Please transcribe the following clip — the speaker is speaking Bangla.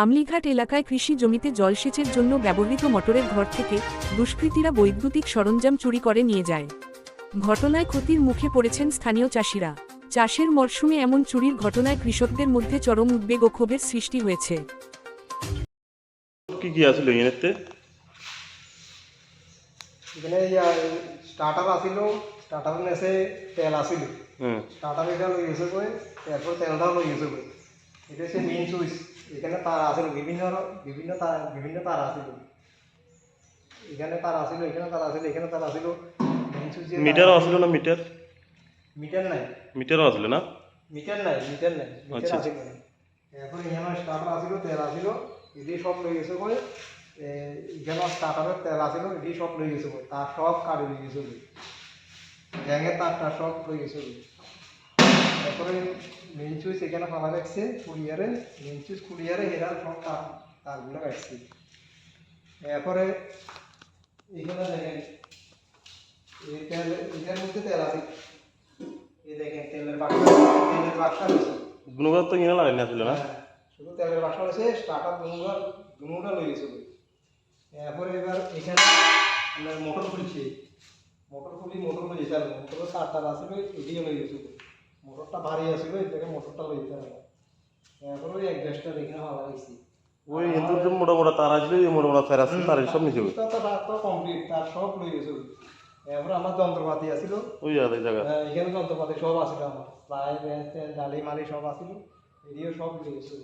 আমলিঘাট এলাকায় কৃষি জমিতে জলসেচের জন্য ব্যবহৃত মোটরের ঘর থেকে দুষ্কৃতীরা বৈদ্যুতিক সরঞ্জাম চুরি করে নিয়ে যায়। ঘটনায় ক্ষতির মুখে পড়েছেন স্থানীয় চাষিরা। চাষের মরশুমে এমন চুরির ঘটনায় কৃষকদের মধ্যে চরম উদ্বেগ ও ক্ষোভের সৃষ্টি হয়েছে। কি কি আছিল এখানেতে? এখানে স্টার্টার আসিল, স্টার্টার নেছে তেল আসিল, স্টার্টার এটা লই গেছে কই, তারপর তেলটাও লই গেছে কই। এটা হচ্ছে মেইন সুইচ। এখানে তার আসিল বিভিন্ন তার আসিল, এখানে তার আসিল, এখানে তার আসিল, এখানে তার আসিল। মেইন সুইচ মিটারও আছিল না? মিটার মিটার নাই, মিটারও আছিল না? মিটার আসিল না। এখন এখানে স্টার্টার আসিল, তেল আসিল, এটি সব লই গেছে কই। এখানে স্টার্টারের তেল আসিল, এটি সব লই গেছে কই, তার সব কাটে লই গেছে কই, গ্যাংয়ের তারটা সব লই গেছে কই। তারপরে মেইন সুইচ এখানে ফালা রাখছে কুলিয়ারে, মেইন সুইচ কুলিয়ারে এরা সব তারগুলো রাখছে। এরপরে এখানে দেখেন এই তেল, এটার মধ্যে তেল আছে, এই দেখেন তেলের বাক্সা রয়েছে। গুণগত তো ইনা লাগাই আছিল না? শুধু তেলের বাক্সা রয়েছে, স্টার্টার দুনুটা লই গেছে। এরপরে এবার এখানে আমরা মোটর খুলছি, মোটর যেতে হবে, মোটরের তারটা আসছিল এটিও লই গেছে। মোটরটা ভারী আসছিল, এটাকে মোটরটা লইতে হবে। এরপরে ওই অ্যাডজাস্টার এখানে ভালো লাগছে। ওই হিন্দুর যে মোটা মোটা তার আসলে এই মোটা মোটা তার আসছিল, তার সব নিচে তার কমপ্লিট, তার সব লই গেছে। এরপরে আমার যন্ত্রপাতি আসছিল, ওই জায়গা এখানে যন্ত্রপাতি সব আসছিল, আমার প্রায় ডালি মালি সব আসছিল, এদিও সব লই গেছে।